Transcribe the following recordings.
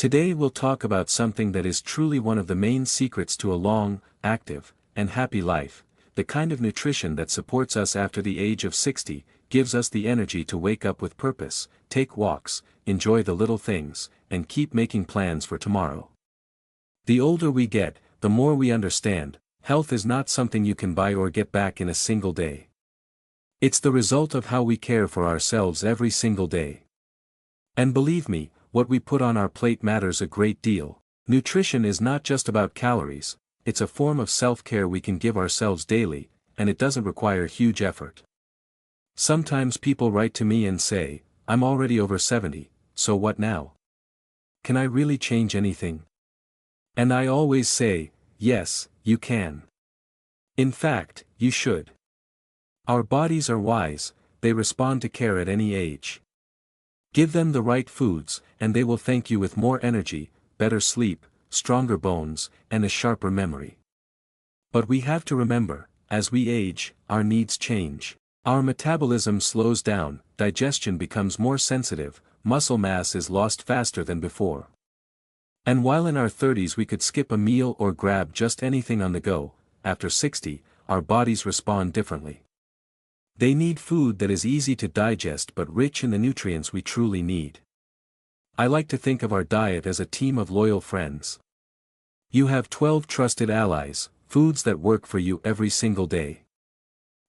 Today we'll talk about something that is truly one of the main secrets to a long, active, and happy life, the kind of nutrition that supports us after the age of 60, gives us the energy to wake up with purpose, take walks, enjoy the little things, and keep making plans for tomorrow. The older we get, the more we understand, health is not something you can buy or get back in a single day. It's the result of how we care for ourselves every single day. And believe me, what we put on our plate matters a great deal. Nutrition is not just about calories, it's a form of self-care we can give ourselves daily, and it doesn't require huge effort. Sometimes people write to me and say, "I'm already over 70, so what now? Can I really change anything?" And I always say, yes, you can. In fact, you should. Our bodies are wise, they respond to care at any age. Give them the right foods, and they will thank you with more energy, better sleep, stronger bones, and a sharper memory. But we have to remember, as we age, our needs change. Our metabolism slows down, digestion becomes more sensitive, muscle mass is lost faster than before. And while in our 30s we could skip a meal or grab just anything on the go, after 60, our bodies respond differently. They need food that is easy to digest but rich in the nutrients we truly need. I like to think of our diet as a team of loyal friends. You have 12 trusted allies, foods that work for you every single day.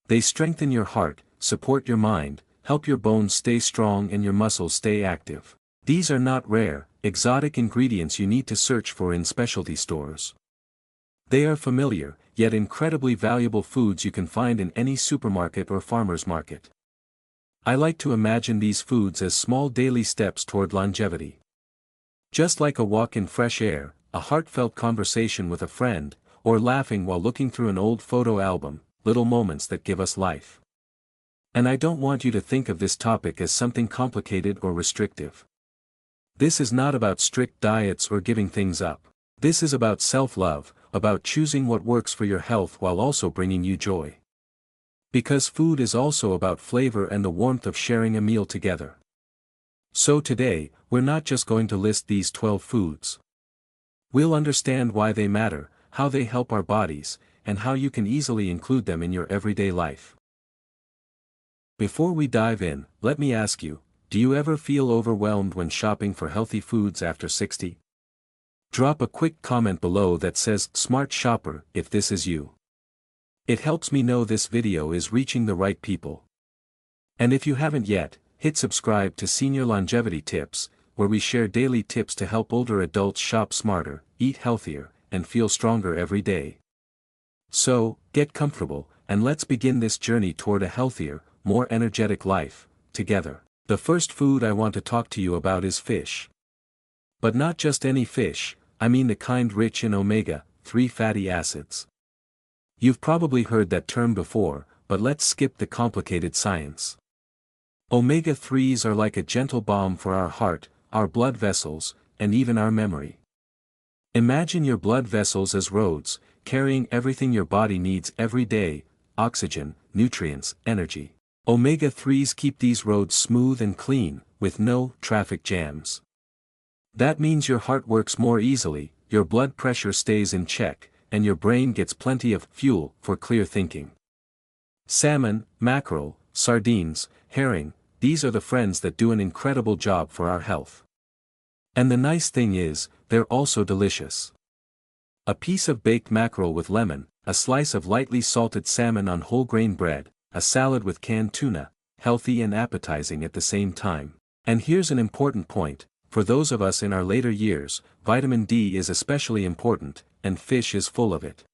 They strengthen your heart, support your mind, help your bones stay strong and your muscles stay active. These are not rare, exotic ingredients you need to search for in specialty stores. They are familiar, yet incredibly valuable foods you can find in any supermarket or farmer's market. I like to imagine these foods as small daily steps toward longevity. Just like a walk in fresh air, a heartfelt conversation with a friend, or laughing while looking through an old photo album, little moments that give us life. And I don't want you to think of this topic as something complicated or restrictive. This is not about strict diets or giving things up. This is about self-love, about choosing what works for your health while also bringing you joy. Because food is also about flavor and the warmth of sharing a meal together. So today, we're not just going to list these 12 foods. We'll understand why they matter, how they help our bodies, and how you can easily include them in your everyday life. Before we dive in, let me ask you, do you ever feel overwhelmed when shopping for healthy foods after 60? Drop a quick comment below that says "Smart Shopper" if this is you. It helps me know this video is reaching the right people. And if you haven't yet, hit subscribe to Senior Longevity Tips, where we share daily tips to help older adults shop smarter, eat healthier, and feel stronger every day. So, get comfortable, and let's begin this journey toward a healthier, more energetic life, together. The first food I want to talk to you about is fish. But not just any fish, I mean the kind rich in omega-3 fatty acids. You've probably heard that term before, but let's skip the complicated science. Omega-3s are like a gentle balm for our heart, our blood vessels, and even our memory. Imagine your blood vessels as roads, carrying everything your body needs every day: oxygen, nutrients, energy. Omega-3s keep these roads smooth and clean, with no traffic jams. That means your heart works more easily, your blood pressure stays in check, and your brain gets plenty of fuel for clear thinking. Salmon, mackerel, sardines, herring, these are the friends that do an incredible job for our health. And the nice thing is, they're also delicious. A piece of baked mackerel with lemon, a slice of lightly salted salmon on whole grain bread, a salad with canned tuna, healthy and appetizing at the same time. And here's an important point. For those of us in our later years, vitamin D is especially important, and fish is full of it.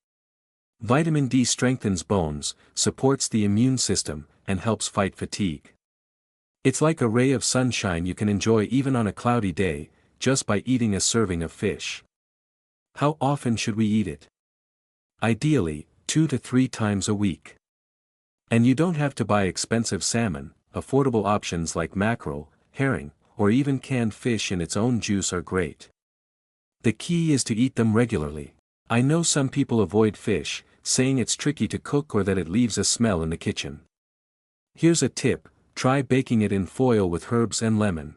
Vitamin D strengthens bones, supports the immune system, and helps fight fatigue. It's like a ray of sunshine you can enjoy even on a cloudy day, just by eating a serving of fish. How often should we eat it? Ideally, 2 to 3 times a week. And you don't have to buy expensive salmon, affordable options like mackerel, herring, or even canned fish in its own juice are great. The key is to eat them regularly. I know some people avoid fish, saying it's tricky to cook or that it leaves a smell in the kitchen. Here's a tip: try baking it in foil with herbs and lemon.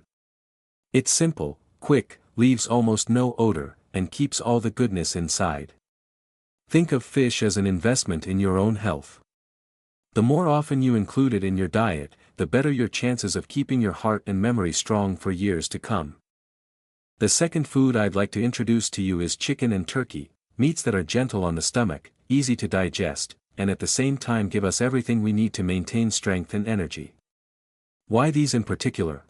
It's simple, quick, leaves almost no odor, and keeps all the goodness inside. Think of fish as an investment in your own health. The more often you include it in your diet, the better your chances of keeping your heart and memory strong for years to come. The second food I'd like to introduce to you is chicken and turkey, meats that are gentle on the stomach, easy to digest, and at the same time give us everything we need to maintain strength and energy. Why these in particular?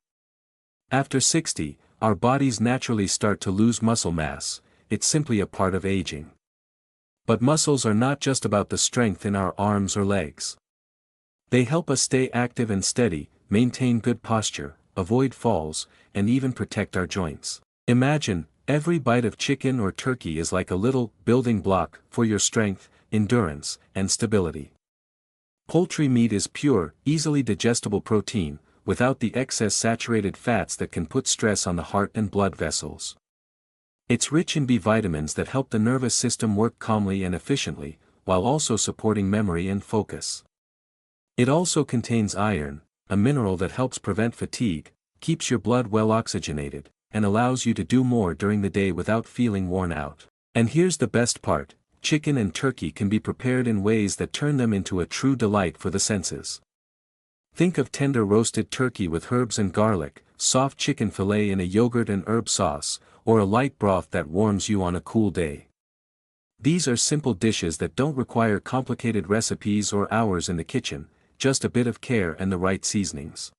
After 60, our bodies naturally start to lose muscle mass. It's simply a part of aging. But muscles are not just about the strength in our arms or legs. They help us stay active and steady, maintain good posture, avoid falls, and even protect our joints. Imagine, every bite of chicken or turkey is like a little building block for your strength, endurance, and stability. Poultry meat is pure, easily digestible protein, without the excess saturated fats that can put stress on the heart and blood vessels. It's rich in B vitamins that help the nervous system work calmly and efficiently, while also supporting memory and focus. It also contains iron, a mineral that helps prevent fatigue, keeps your blood well oxygenated, and allows you to do more during the day without feeling worn out. And here's the best part, chicken and turkey can be prepared in ways that turn them into a true delight for the senses. Think of tender roasted turkey with herbs and garlic, soft chicken fillet in a yogurt and herb sauce, or a light broth that warms you on a cool day. These are simple dishes that don't require complicated recipes or hours in the kitchen, just a bit of care and the right seasonings.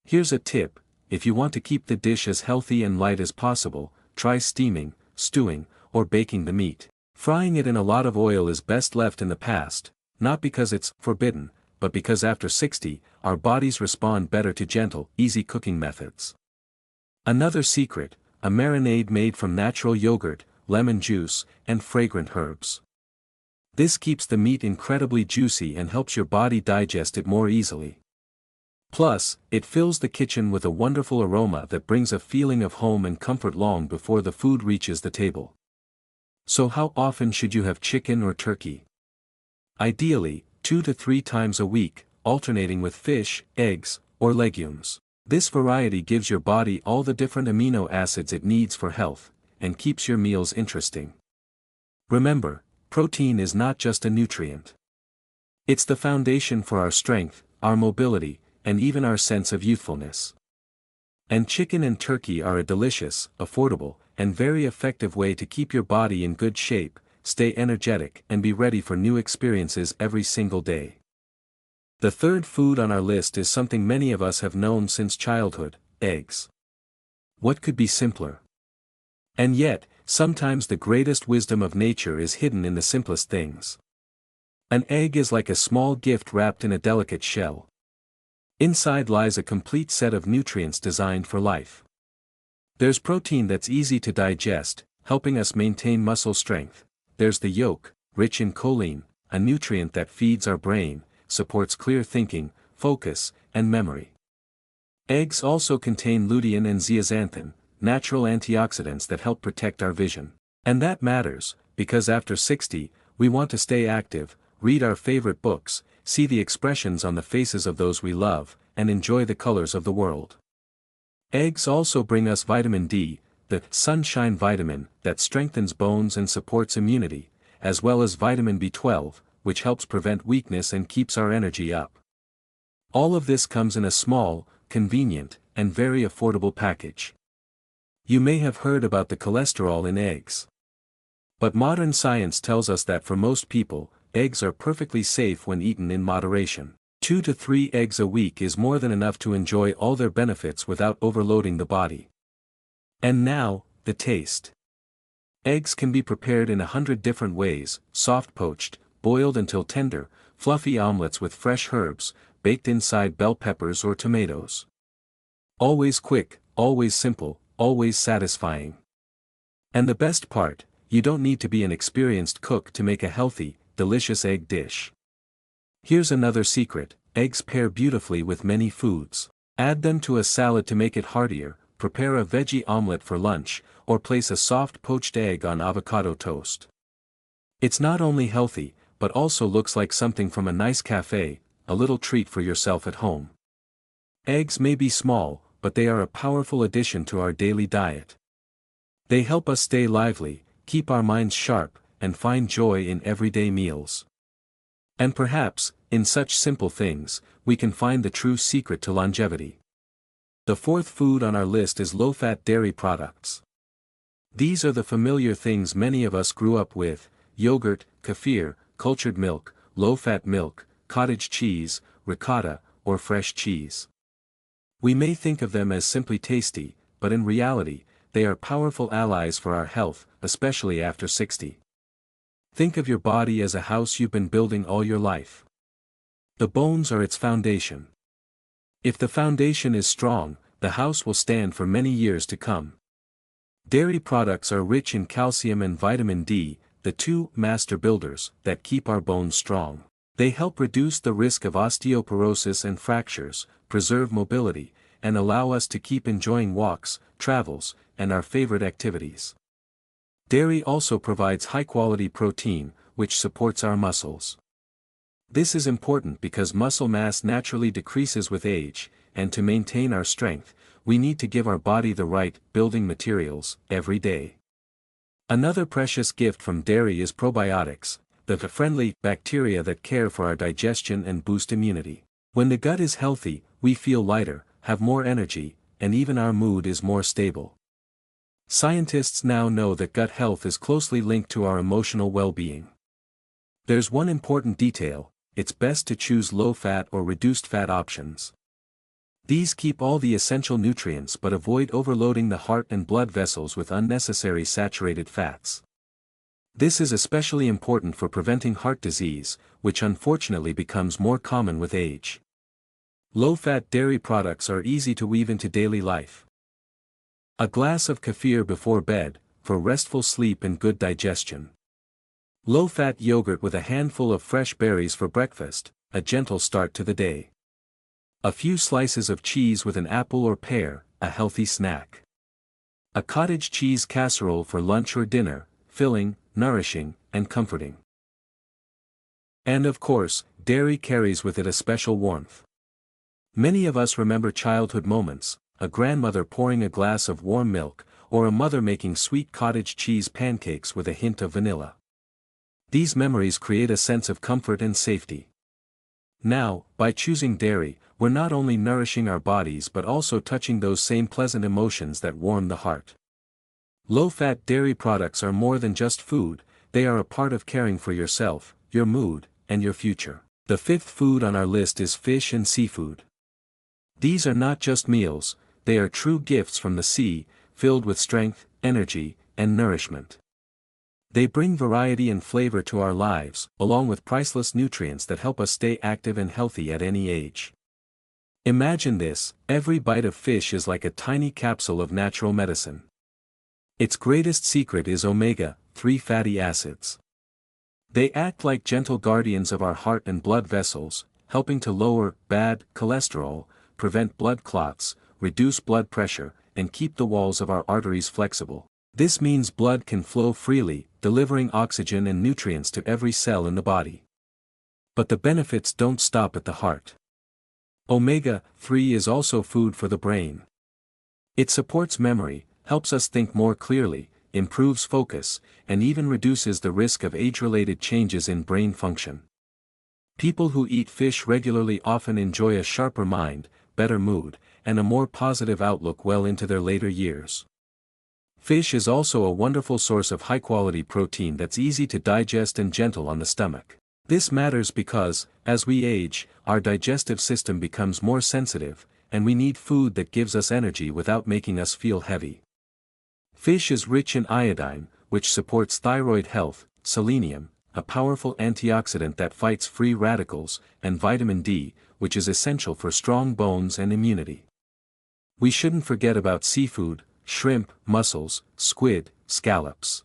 Here's a tip: if you want to keep the dish as healthy and light as possible, try steaming, stewing, or baking the meat. Frying it in a lot of oil is best left in the past, not because it's forbidden, but because after 60, our bodies respond better to gentle, easy cooking methods. Another secret: a marinade made from natural yogurt, lemon juice, and fragrant herbs. This keeps the meat incredibly juicy and helps your body digest it more easily. Plus, it fills the kitchen with a wonderful aroma that brings a feeling of home and comfort long before the food reaches the table. So how often should you have chicken or turkey? Ideally, 2 to 3 times a week, alternating with fish, eggs, or legumes. This variety gives your body all the different amino acids it needs for health, and keeps your meals interesting. Remember, protein is not just a nutrient. It's the foundation for our strength, our mobility, and even our sense of youthfulness. And chicken and turkey are a delicious, affordable, and very effective way to keep your body in good shape, stay energetic, and be ready for new experiences every single day. The third food on our list is something many of us have known since childhood: eggs. What could be simpler? And yet, sometimes the greatest wisdom of nature is hidden in the simplest things. An egg is like a small gift wrapped in a delicate shell. Inside lies a complete set of nutrients designed for life. There's protein that's easy to digest, helping us maintain muscle strength. There's the yolk, rich in choline, a nutrient that feeds our brain, supports clear thinking, focus, and memory. Eggs also contain lutein and zeaxanthin, natural antioxidants that help protect our vision. And that matters, because after 60, we want to stay active, read our favorite books, see the expressions on the faces of those we love, and enjoy the colors of the world. Eggs also bring us vitamin D, the sunshine vitamin that strengthens bones and supports immunity, as well as vitamin B12, which helps prevent weakness and keeps our energy up. All of this comes in a small, convenient, and very affordable package. You may have heard about the cholesterol in eggs. But modern science tells us that for most people, eggs are perfectly safe when eaten in moderation. 2 to 3 eggs a week is more than enough to enjoy all their benefits without overloading the body. And now, the taste. Eggs can be prepared in 100 different ways: soft poached, boiled until tender, fluffy omelets with fresh herbs, baked inside bell peppers or tomatoes. Always quick, always simple, always satisfying. And the best part, you don't need to be an experienced cook to make a healthy, delicious egg dish. Here's another secret: eggs pair beautifully with many foods. Add them to a salad to make it heartier, prepare a veggie omelette for lunch, or place a soft poached egg on avocado toast. It's not only healthy, but also looks like something from a nice cafe, a little treat for yourself at home. Eggs may be small, but they are a powerful addition to our daily diet. They help us stay lively, keep our minds sharp, and find joy in everyday meals. And perhaps, in such simple things, we can find the true secret to longevity. The fourth food on our list is low-fat dairy products. These are the familiar things many of us grew up with: yogurt, kefir, cultured milk, low-fat milk, cottage cheese, ricotta, or fresh cheese. We may think of them as simply tasty, but in reality, they are powerful allies for our health, especially after 60. Think of your body as a house you've been building all your life. The bones are its foundation. If the foundation is strong, the house will stand for many years to come. Dairy products are rich in calcium and vitamin D, the two master builders that keep our bones strong. They help reduce the risk of osteoporosis and fractures, preserve mobility, and allow us to keep enjoying walks, travels, and our favorite activities. Dairy also provides high-quality protein, which supports our muscles. This is important because muscle mass naturally decreases with age, and to maintain our strength, we need to give our body the right building materials every day. Another precious gift from dairy is probiotics, the friendly bacteria that care for our digestion and boost immunity. When the gut is healthy, we feel lighter, have more energy, and even our mood is more stable. Scientists now know that gut health is closely linked to our emotional well-being. There's one important detail: it's best to choose low-fat or reduced-fat options. These keep all the essential nutrients but avoid overloading the heart and blood vessels with unnecessary saturated fats. This is especially important for preventing heart disease, which unfortunately becomes more common with age. Low-fat dairy products are easy to weave into daily life. A glass of kefir before bed, for restful sleep and good digestion. Low-fat yogurt with a handful of fresh berries for breakfast, a gentle start to the day. A few slices of cheese with an apple or pear, a healthy snack. A cottage cheese casserole for lunch or dinner, filling, nourishing, and comforting. And of course, dairy carries with it a special warmth. Many of us remember childhood moments, a grandmother pouring a glass of warm milk, or a mother making sweet cottage cheese pancakes with a hint of vanilla. These memories create a sense of comfort and safety. Now, by choosing dairy, we're not only nourishing our bodies but also touching those same pleasant emotions that warm the heart. Low-fat dairy products are more than just food, they are a part of caring for yourself, your mood, and your future. The fifth food on our list is fish and seafood. These are not just meals, they are true gifts from the sea, filled with strength, energy, and nourishment. They bring variety and flavor to our lives, along with priceless nutrients that help us stay active and healthy at any age. Imagine this: every bite of fish is like a tiny capsule of natural medicine. Its greatest secret is omega-3 fatty acids. They act like gentle guardians of our heart and blood vessels, helping to lower bad cholesterol, prevent blood clots, reduce blood pressure, and keep the walls of our arteries flexible. This means blood can flow freely, delivering oxygen and nutrients to every cell in the body. But the benefits don't stop at the heart. Omega-3 is also food for the brain. It supports memory, helps us think more clearly, improves focus, and even reduces the risk of age-related changes in brain function. People who eat fish regularly often enjoy a sharper mind, better mood, and a more positive outlook well into their later years. Fish is also a wonderful source of high-quality protein that's easy to digest and gentle on the stomach. This matters because, as we age, our digestive system becomes more sensitive, and we need food that gives us energy without making us feel heavy. Fish is rich in iodine, which supports thyroid health, selenium, a powerful antioxidant that fights free radicals, and vitamin D, which is essential for strong bones and immunity. We shouldn't forget about seafood: shrimp, mussels, squid, scallops.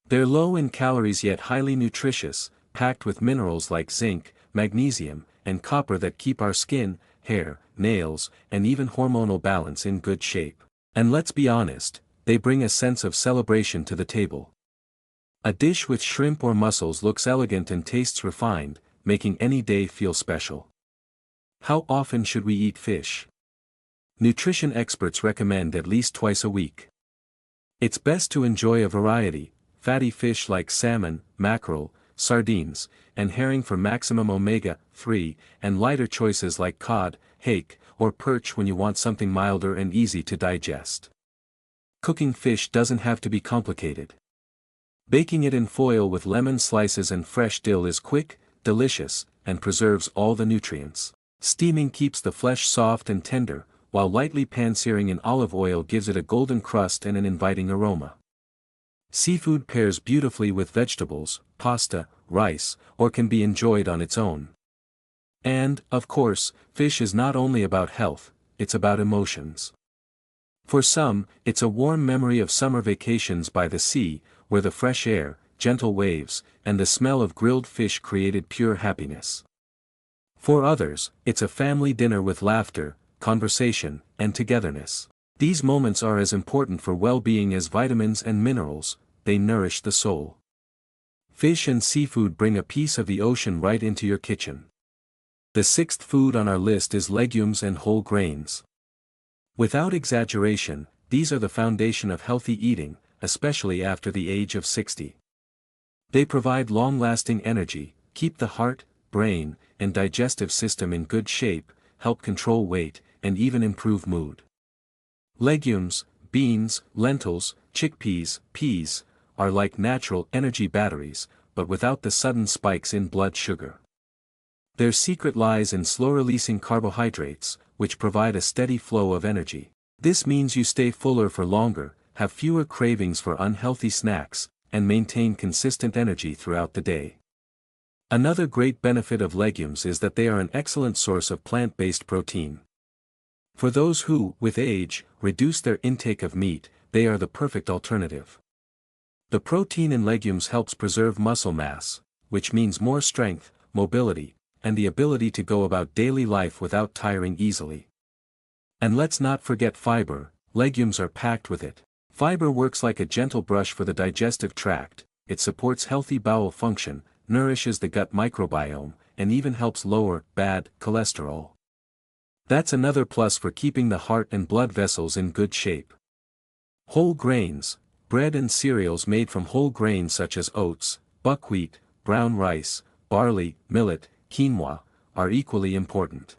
They're low in calories yet highly nutritious, packed with minerals like zinc, magnesium, and copper that keep our skin, hair, nails, and even hormonal balance in good shape. And let's be honest, they bring a sense of celebration to the table. A dish with shrimp or mussels looks elegant and tastes refined, making any day feel special. How often should we eat fish? Nutrition experts recommend at least twice a week. It's best to enjoy a variety: fatty fish like salmon, mackerel, sardines, and herring for maximum omega-3, and lighter choices like cod, hake, or perch when you want something milder and easy to digest. Cooking fish doesn't have to be complicated. Baking it in foil with lemon slices and fresh dill is quick, delicious, and preserves all the nutrients. Steaming keeps the flesh soft and tender, while lightly pan-searing in olive oil gives it a golden crust and an inviting aroma. Seafood pairs beautifully with vegetables, pasta, rice, or can be enjoyed on its own. And, of course, fish is not only about health, it's about emotions. For some, it's a warm memory of summer vacations by the sea, where the fresh air, gentle waves, and the smell of grilled fish created pure happiness. For others, it's a family dinner with laughter, conversation, and togetherness. These moments are as important for well-being as vitamins and minerals. They nourish the soul. Fish and seafood bring a piece of the ocean right into your kitchen. The sixth food on our list is legumes and whole grains. Without exaggeration, these are the foundation of healthy eating, especially after the age of 60. They provide long-lasting energy, keep the heart, brain, and digestive system in good shape, help control weight, and even improve mood. Legumes, beans, lentils, chickpeas, peas, are like natural energy batteries, but without the sudden spikes in blood sugar. Their secret lies in slow-releasing carbohydrates, which provide a steady flow of energy. This means you stay fuller for longer, have fewer cravings for unhealthy snacks, and maintain consistent energy throughout the day. Another great benefit of legumes is that they are an excellent source of plant-based protein. For those who, with age, reduce their intake of meat, they are the perfect alternative. The protein in legumes helps preserve muscle mass, which means more strength, mobility, and the ability to go about daily life without tiring easily. And let's not forget fiber. Legumes are packed with it. Fiber works like a gentle brush for the digestive tract. It supports healthy bowel function, nourishes the gut microbiome, and even helps lower bad cholesterol. That's another plus for keeping the heart and blood vessels in good shape. Whole grains. Bread and cereals made from whole grains such as oats, buckwheat, brown rice, barley, millet, quinoa, are equally important.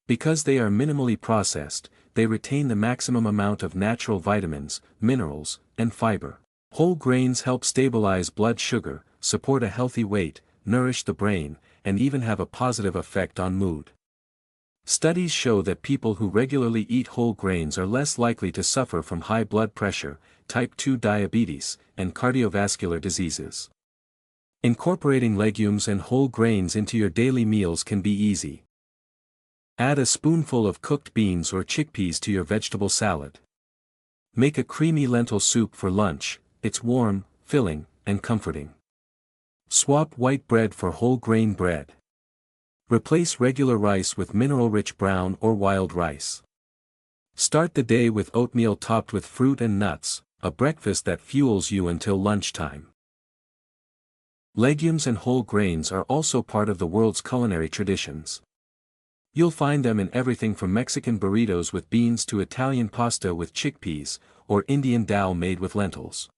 Because they are minimally processed, they retain the maximum amount of natural vitamins, minerals, and fiber. Whole grains help stabilize blood sugar, support a healthy weight, nourish the brain, and even have a positive effect on mood. Studies show that people who regularly eat whole grains are less likely to suffer from high blood pressure, type 2 diabetes, and cardiovascular diseases. Incorporating legumes and whole grains into your daily meals can be easy. Add a spoonful of cooked beans or chickpeas to your vegetable salad. Make a creamy lentil soup for lunch. It's warm, filling, and comforting. Swap white bread for whole grain bread. Replace regular rice with mineral-rich brown or wild rice. Start the day with oatmeal topped with fruit and nuts, a breakfast that fuels you until lunchtime. Legumes and whole grains are also part of the world's culinary traditions. You'll find them in everything from Mexican burritos with beans to Italian pasta with chickpeas, or Indian dal made with lentils.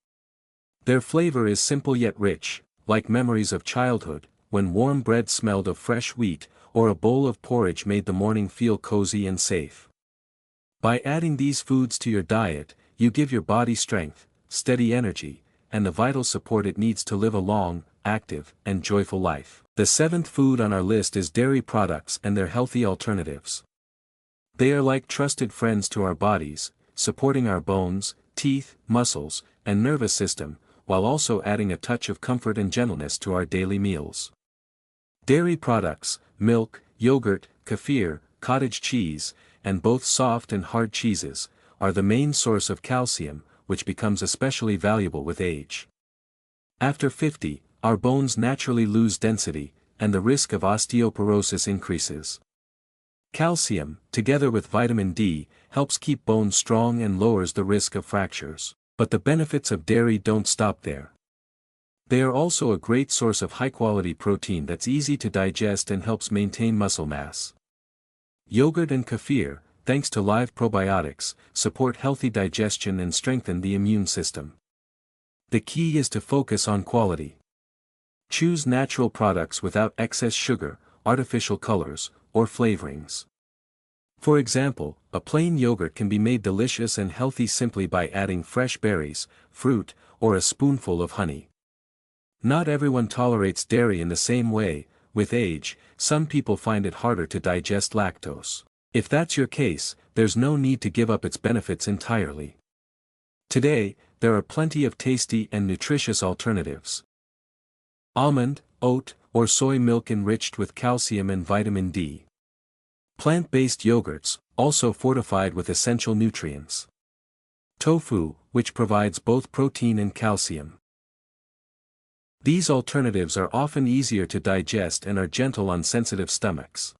Their flavor is simple yet rich, like memories of childhood, when warm bread smelled of fresh wheat, or a bowl of porridge made the morning feel cozy and safe. By adding these foods to your diet, you give your body strength, steady energy, and the vital support it needs to live a long, active, and joyful life. The seventh food on our list is dairy products and their healthy alternatives. They are like trusted friends to our bodies, supporting our bones, teeth, muscles, and nervous system, while also adding a touch of comfort and gentleness to our daily meals. Dairy products, milk, yogurt, kefir, cottage cheese, and both soft and hard cheeses, are the main source of calcium, which becomes especially valuable with age. After 50, our bones naturally lose density, and the risk of osteoporosis increases. Calcium, together with vitamin D, helps keep bones strong and lowers the risk of fractures. But the benefits of dairy don't stop there. They are also a great source of high-quality protein that's easy to digest and helps maintain muscle mass. Yogurt and kefir, thanks to live probiotics, support healthy digestion and strengthen the immune system. The key is to focus on quality. Choose natural products without excess sugar, artificial colors, or flavorings. For example, a plain yogurt can be made delicious and healthy simply by adding fresh berries, fruit, or a spoonful of honey. Not everyone tolerates dairy in the same way. With age, some people find it harder to digest lactose. If that's your case, there's no need to give up its benefits entirely. Today, there are plenty of tasty and nutritious alternatives. Almond, oat, or soy milk enriched with calcium and vitamin D. Plant-based yogurts, also fortified with essential nutrients. Tofu, which provides both protein and calcium. These alternatives are often easier to digest and are gentle on sensitive stomachs.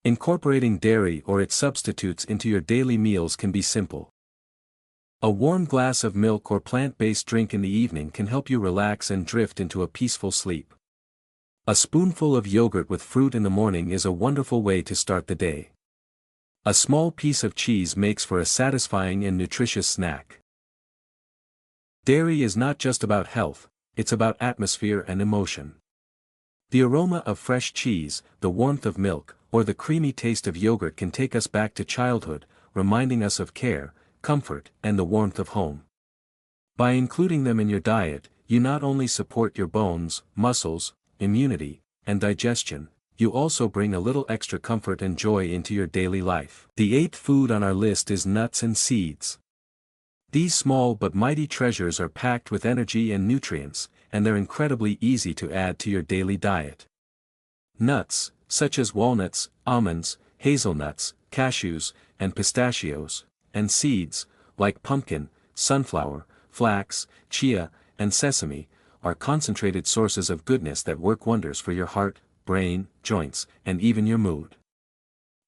Incorporating dairy or its substitutes into your daily meals can be simple. A warm glass of milk or plant-based drink in the evening can help you relax and drift into a peaceful sleep. A spoonful of yogurt with fruit in the morning is a wonderful way to start the day. A small piece of cheese makes for a satisfying and nutritious snack. Dairy is not just about health, it's about atmosphere and emotion. The aroma of fresh cheese, the warmth of milk, or the creamy taste of yogurt can take us back to childhood, reminding us of care, comfort, and the warmth of home. By including them in your diet, you not only support your bones, muscles, immunity, and digestion, you also bring a little extra comfort and joy into your daily life. The eighth food on our list is nuts and seeds. These small but mighty treasures are packed with energy and nutrients, and they're incredibly easy to add to your daily diet. Nuts, such as walnuts, almonds, hazelnuts, cashews, and pistachios, and seeds, like pumpkin, sunflower, flax, chia, and sesame, are concentrated sources of goodness that work wonders for your heart, brain, joints, and even your mood.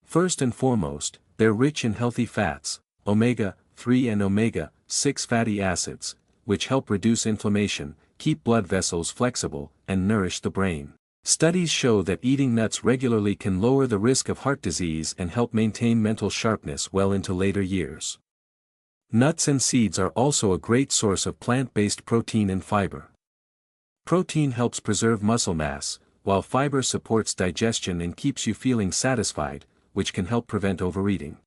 First and foremost, they're rich in healthy fats, omega-3 and omega-6 fatty acids, which help reduce inflammation, keep blood vessels flexible, and nourish the brain. Studies show that eating nuts regularly can lower the risk of heart disease and help maintain mental sharpness well into later years. Nuts and seeds are also a great source of plant-based protein and fiber. Protein helps preserve muscle mass, while fiber supports digestion and keeps you feeling satisfied, which can help prevent overeating.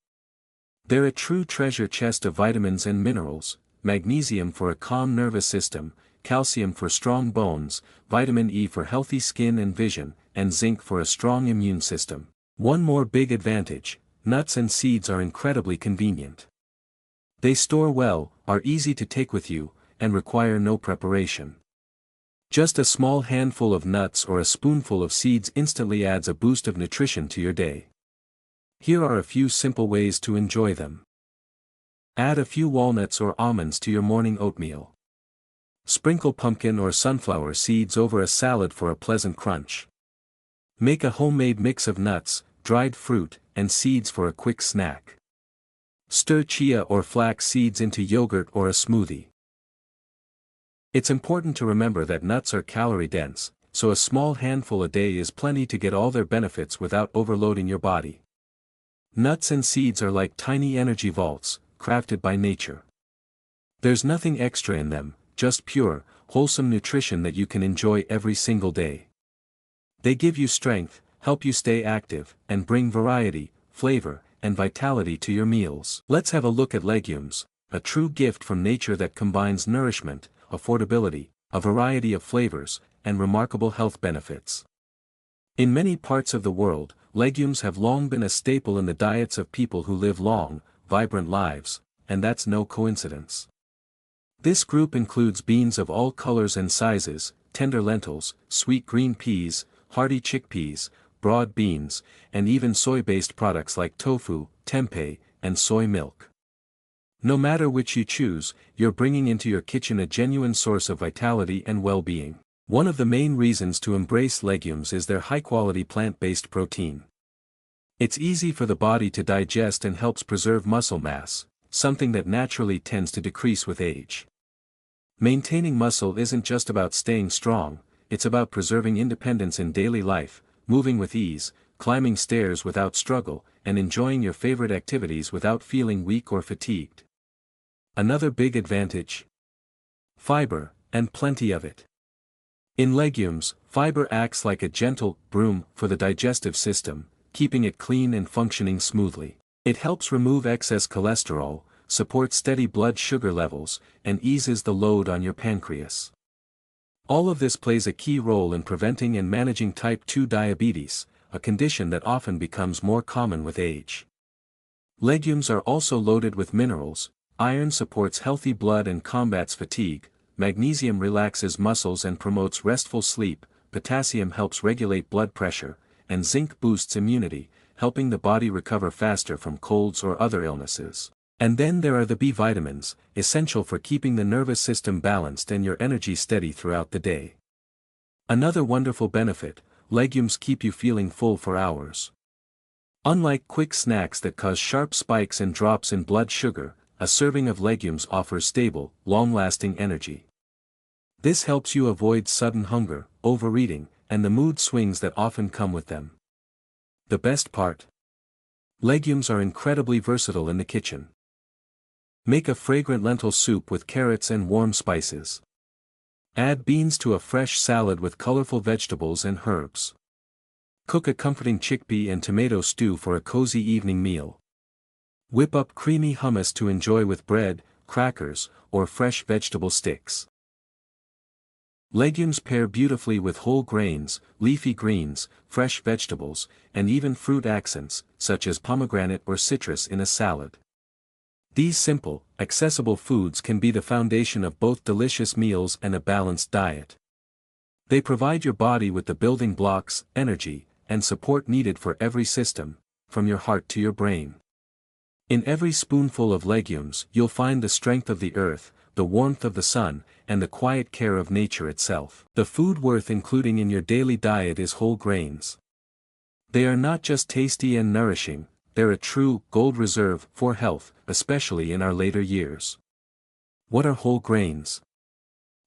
They're a true treasure chest of vitamins and minerals: magnesium for a calm nervous system, calcium for strong bones, vitamin E for healthy skin and vision, and zinc for a strong immune system. One more big advantage: nuts and seeds are incredibly convenient. They store well, are easy to take with you, and require no preparation. Just a small handful of nuts or a spoonful of seeds instantly adds a boost of nutrition to your day. Here are a few simple ways to enjoy them. Add a few walnuts or almonds to your morning oatmeal. Sprinkle pumpkin or sunflower seeds over a salad for a pleasant crunch. Make a homemade mix of nuts, dried fruit, and seeds for a quick snack. Stir chia or flax seeds into yogurt or a smoothie. It's important to remember that nuts are calorie-dense, so a small handful a day is plenty to get all their benefits without overloading your body. Nuts and seeds are like tiny energy vaults, crafted by nature. There's nothing extra in them, just pure, wholesome nutrition that you can enjoy every single day. They give you strength, help you stay active, and bring variety, flavor, and vitality to your meals. Let's have a look at legumes, a true gift from nature that combines nourishment, affordability, a variety of flavors, and remarkable health benefits. In many parts of the world, legumes have long been a staple in the diets of people who live long, vibrant lives, and that's no coincidence. This group includes beans of all colors and sizes, tender lentils, sweet green peas, hearty chickpeas, broad beans, and even soy-based products like tofu, tempeh, and soy milk. No matter which you choose, you're bringing into your kitchen a genuine source of vitality and well-being. One of the main reasons to embrace legumes is their high-quality plant-based protein. It's easy for the body to digest and helps preserve muscle mass, something that naturally tends to decrease with age. Maintaining muscle isn't just about staying strong, it's about preserving independence in daily life, moving with ease, climbing stairs without struggle, and enjoying your favorite activities without feeling weak or fatigued. Another big advantage: fiber, and plenty of it. In legumes, fiber acts like a gentle broom for the digestive system, keeping it clean and functioning smoothly. It helps remove excess cholesterol, supports steady blood sugar levels, and eases the load on your pancreas. All of this plays a key role in preventing and managing type 2 diabetes, a condition that often becomes more common with age. Legumes are also loaded with minerals. Iron supports healthy blood and combats fatigue, magnesium relaxes muscles and promotes restful sleep, potassium helps regulate blood pressure, and zinc boosts immunity, helping the body recover faster from colds or other illnesses. And then there are the B vitamins, essential for keeping the nervous system balanced and your energy steady throughout the day. Another wonderful benefit: legumes keep you feeling full for hours. Unlike quick snacks that cause sharp spikes and drops in blood sugar, a serving of legumes offers stable, long-lasting energy. This helps you avoid sudden hunger, overeating, and the mood swings that often come with them. The best part: legumes are incredibly versatile in the kitchen. Make a fragrant lentil soup with carrots and warm spices. Add beans to a fresh salad with colorful vegetables and herbs. Cook a comforting chickpea and tomato stew for a cozy evening meal. Whip up creamy hummus to enjoy with bread, crackers, or fresh vegetable sticks. Legumes pair beautifully with whole grains, leafy greens, fresh vegetables, and even fruit accents, such as pomegranate or citrus in a salad. These simple, accessible foods can be the foundation of both delicious meals and a balanced diet. They provide your body with the building blocks, energy, and support needed for every system, from your heart to your brain. In every spoonful of legumes, you'll find the strength of the earth, the warmth of the sun, and the quiet care of nature itself. The food worth including in your daily diet is whole grains. They are not just tasty and nourishing, they're a true gold reserve for health, especially in our later years. What are whole grains?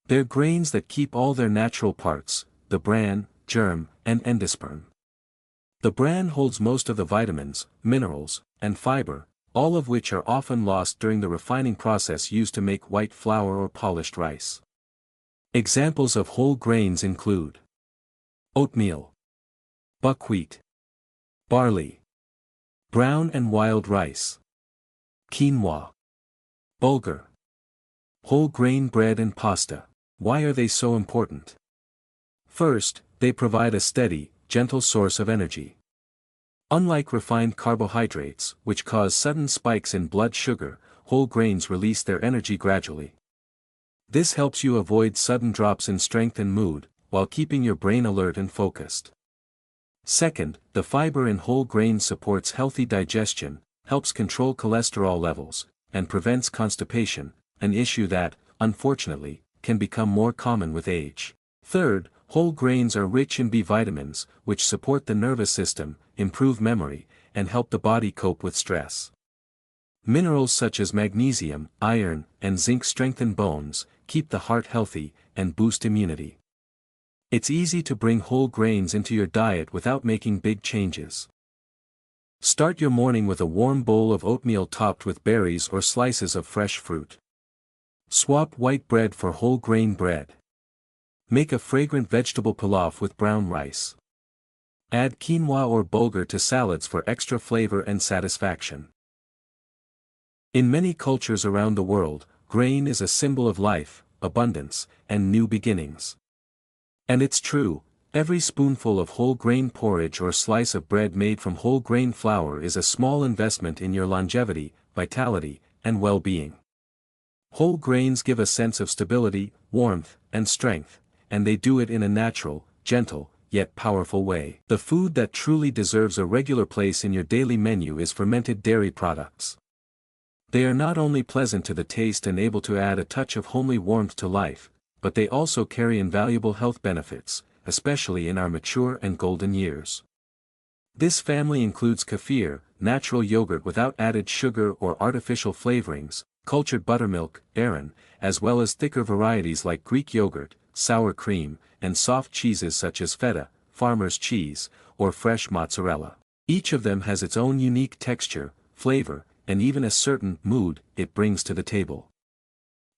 They're grains that keep all their natural parts: the bran, germ, and endosperm. The bran holds most of the vitamins, minerals, and fiber, all of which are often lost during the refining process used to make white flour or polished rice. Examples of whole grains include oatmeal, buckwheat, barley, brown and wild rice, quinoa, bulgur, whole grain bread and pasta. Why are they so important? First, they provide a steady, gentle source of energy. Unlike refined carbohydrates, which cause sudden spikes in blood sugar, whole grains release their energy gradually. This helps you avoid sudden drops in strength and mood, while keeping your brain alert and focused. Second, the fiber in whole grains supports healthy digestion, helps control cholesterol levels, and prevents constipation, an issue that, unfortunately, can become more common with age. Third, whole grains are rich in B vitamins, which support the nervous system, improve memory, and help the body cope with stress. Minerals such as magnesium, iron, and zinc strengthen bones, keep the heart healthy, and boost immunity. It's easy to bring whole grains into your diet without making big changes. Start your morning with a warm bowl of oatmeal topped with berries or slices of fresh fruit. Swap white bread for whole grain bread. Make a fragrant vegetable pilaf with brown rice. Add quinoa or bulgur to salads for extra flavor and satisfaction. In many cultures around the world, grain is a symbol of life, abundance, and new beginnings. And it's true, every spoonful of whole grain porridge or slice of bread made from whole grain flour is a small investment in your longevity, vitality, and well-being. Whole grains give a sense of stability, warmth, and strength, and they do it in a natural, gentle, yet powerful way. The food that truly deserves a regular place in your daily menu is fermented dairy products. They are not only pleasant to the taste and able to add a touch of homely warmth to life, but they also carry invaluable health benefits, especially in our mature and golden years. This family includes kefir, natural yogurt without added sugar or artificial flavorings, cultured buttermilk, ayran, as well as thicker varieties like Greek yogurt, sour cream, and soft cheeses such as feta, farmer's cheese, or fresh mozzarella. Each of them has its own unique texture, flavor, and even a certain mood it brings to the table.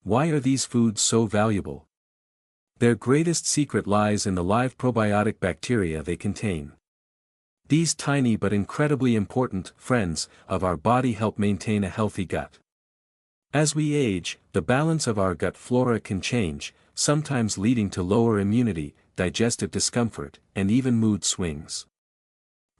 Why are these foods so valuable? Their greatest secret lies in the live probiotic bacteria they contain. These tiny but incredibly important friends of our body help maintain a healthy gut. As we age, the balance of our gut flora can change, sometimes leading to lower immunity, digestive discomfort, and even mood swings.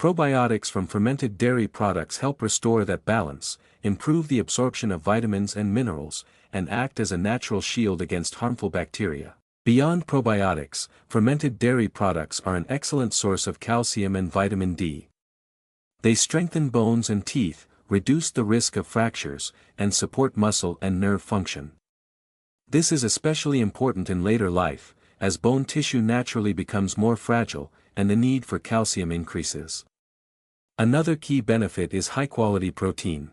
Probiotics from fermented dairy products help restore that balance, improve the absorption of vitamins and minerals, and act as a natural shield against harmful bacteria. Beyond probiotics, fermented dairy products are an excellent source of calcium and vitamin D. They strengthen bones and teeth, reduce the risk of fractures, and support muscle and nerve function. This is especially important in later life, as bone tissue naturally becomes more fragile, and the need for calcium increases. Another key benefit is high-quality protein.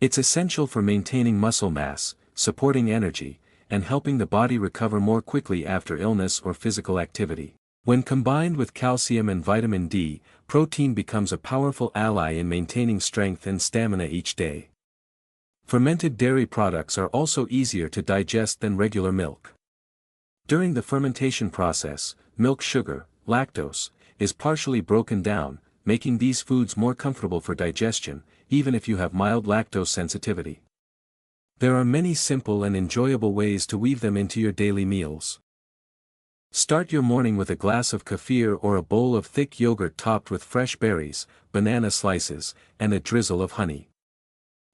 It's essential for maintaining muscle mass, supporting energy, and helping the body recover more quickly after illness or physical activity. When combined with calcium and vitamin D, protein becomes a powerful ally in maintaining strength and stamina each day. Fermented dairy products are also easier to digest than regular milk. During the fermentation process, milk sugar, lactose, is partially broken down, making these foods more comfortable for digestion, even if you have mild lactose sensitivity. There are many simple and enjoyable ways to weave them into your daily meals. Start your morning with a glass of kefir or a bowl of thick yogurt topped with fresh berries, banana slices, and a drizzle of honey.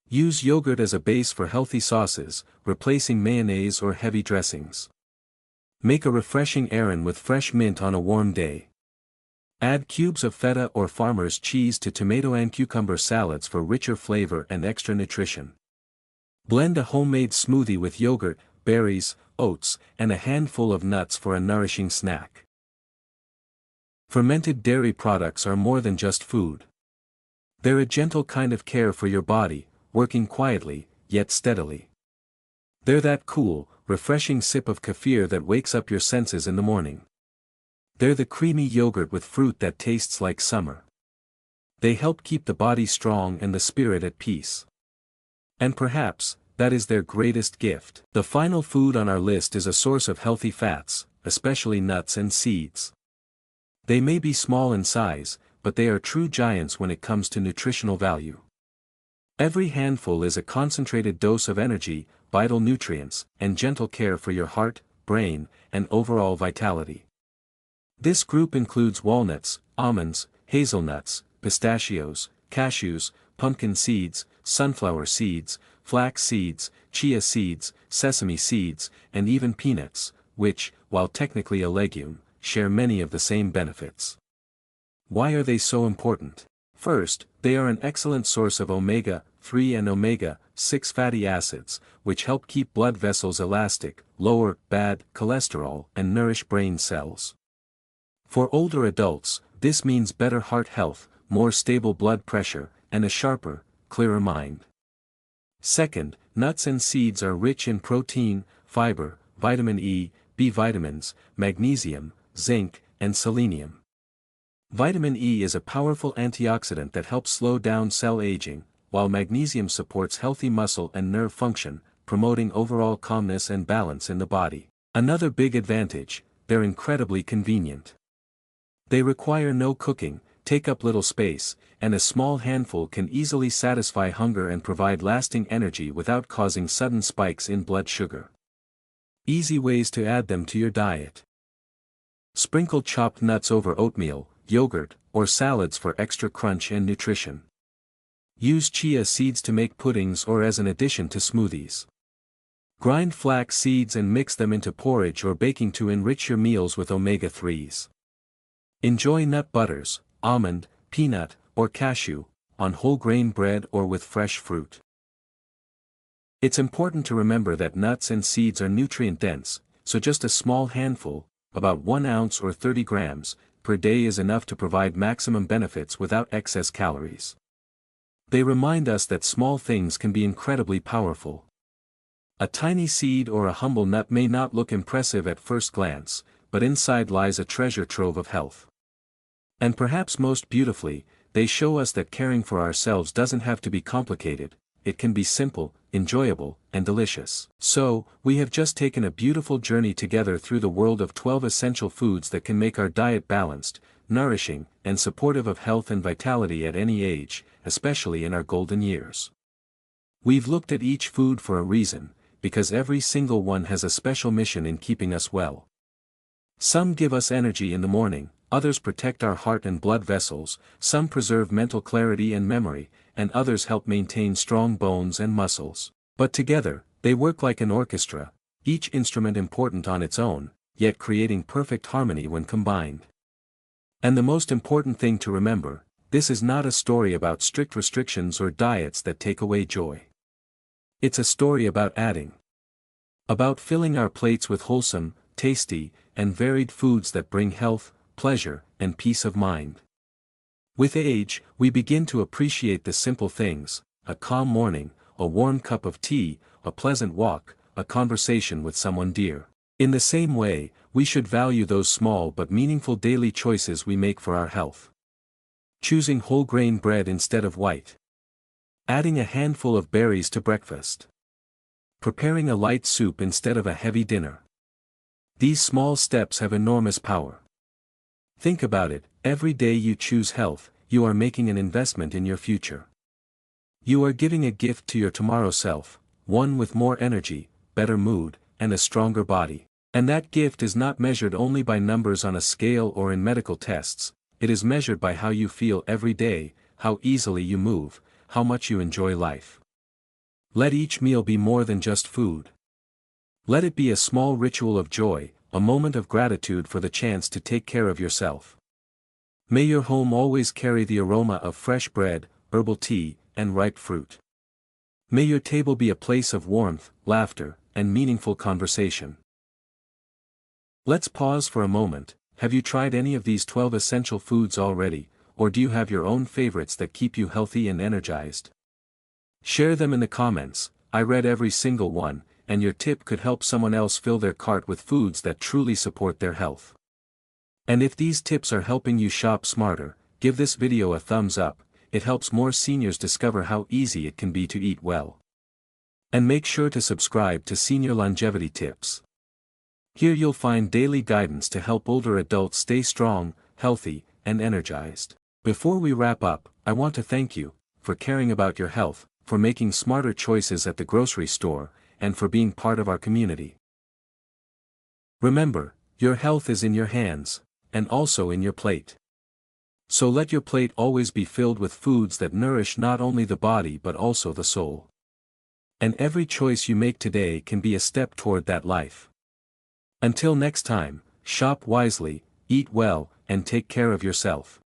Use yogurt as a base for healthy sauces, replacing mayonnaise or heavy dressings. Make a refreshing ayran with fresh mint on a warm day. Add cubes of feta or farmer's cheese to tomato and cucumber salads for richer flavor and extra nutrition. Blend a homemade smoothie with yogurt, berries, oats, and a handful of nuts for a nourishing snack. Fermented dairy products are more than just food. They're a gentle kind of care for your body, working quietly, yet steadily. They're that cool, refreshing sip of kefir that wakes up your senses in the morning. They're the creamy yogurt with fruit that tastes like summer. They help keep the body strong and the spirit at peace. And perhaps, that is their greatest gift. The final food on our list is a source of healthy fats, especially nuts and seeds. They may be small in size, but they are true giants when it comes to nutritional value. Every handful is a concentrated dose of energy, vital nutrients, and gentle care for your heart, brain, and overall vitality. This group includes walnuts, almonds, hazelnuts, pistachios, cashews, pumpkin seeds, sunflower seeds, flax seeds, chia seeds, sesame seeds, and even peanuts, which, while technically a legume, share many of the same benefits. Why are they so important? First, they are an excellent source of omega-3 and omega-6 fatty acids, which help keep blood vessels elastic, lower bad cholesterol, and nourish brain cells. For older adults, this means better heart health, more stable blood pressure, and a sharper, clearer mind. Second, nuts and seeds are rich in protein, fiber, vitamin E, B vitamins, magnesium, zinc, and selenium. Vitamin E is a powerful antioxidant that helps slow down cell aging, while magnesium supports healthy muscle and nerve function, promoting overall calmness and balance in the body. Another big advantage, they're incredibly convenient. They require no cooking, take up little space, and a small handful can easily satisfy hunger and provide lasting energy without causing sudden spikes in blood sugar. Easy ways to add them to your diet. Sprinkle chopped nuts over oatmeal, yogurt, or salads for extra crunch and nutrition. Use chia seeds to make puddings or as an addition to smoothies. Grind flax seeds and mix them into porridge or baking to enrich your meals with omega-3s. Enjoy nut butters, almond, peanut, or cashew, on whole grain bread or with fresh fruit. It's important to remember that nuts and seeds are nutrient-dense, so just a small handful, about 1 ounce or 30 grams, per day is enough to provide maximum benefits without excess calories. They remind us that small things can be incredibly powerful. A tiny seed or a humble nut may not look impressive at first glance, but inside lies a treasure trove of health. And perhaps most beautifully, they show us that caring for ourselves doesn't have to be complicated, it can be simple, enjoyable, and delicious. So, we have just taken a beautiful journey together through the world of 12 essential foods that can make our diet balanced, nourishing, and supportive of health and vitality at any age, especially in our golden years. We've looked at each food for a reason, because every single one has a special mission in keeping us well. Some give us energy in the morning, others protect our heart and blood vessels, some preserve mental clarity and memory, and others help maintain strong bones and muscles. But together, they work like an orchestra, each instrument important on its own, yet creating perfect harmony when combined. And the most important thing to remember, this is not a story about strict restrictions or diets that take away joy. It's a story about adding. About filling our plates with wholesome, tasty, and varied foods that bring health, pleasure, and peace of mind. With age, we begin to appreciate the simple things: a calm morning, a warm cup of tea, a pleasant walk, a conversation with someone dear. In the same way, we should value those small but meaningful daily choices we make for our health. Choosing whole grain bread instead of white. Adding a handful of berries to breakfast. Preparing a light soup instead of a heavy dinner. These small steps have enormous power. Think about it, every day you choose health, you are making an investment in your future. You are giving a gift to your tomorrow self, one with more energy, better mood, and a stronger body. And that gift is not measured only by numbers on a scale or in medical tests, it is measured by how you feel every day, how easily you move, how much you enjoy life. Let each meal be more than just food. Let it be a small ritual of joy, a moment of gratitude for the chance to take care of yourself. May your home always carry the aroma of fresh bread, herbal tea, and ripe fruit. May your table be a place of warmth, laughter, and meaningful conversation. Let's pause for a moment. Have you tried any of these 12 essential foods already, or do you have your own favorites that keep you healthy and energized? Share them in the comments. I read every single one, and your tip could help someone else fill their cart with foods that truly support their health. And if these tips are helping you shop smarter, give this video a thumbs up, it helps more seniors discover how easy it can be to eat well. And make sure to subscribe to Senior Longevity Tips. Here you'll find daily guidance to help older adults stay strong, healthy, and energized. Before we wrap up, I want to thank you, for caring about your health, for making smarter choices at the grocery store, and for being part of our community. Remember, your health is in your hands, and also in your plate. So let your plate always be filled with foods that nourish not only the body but also the soul. And every choice you make today can be a step toward that life. Until next time, shop wisely, eat well, and take care of yourself.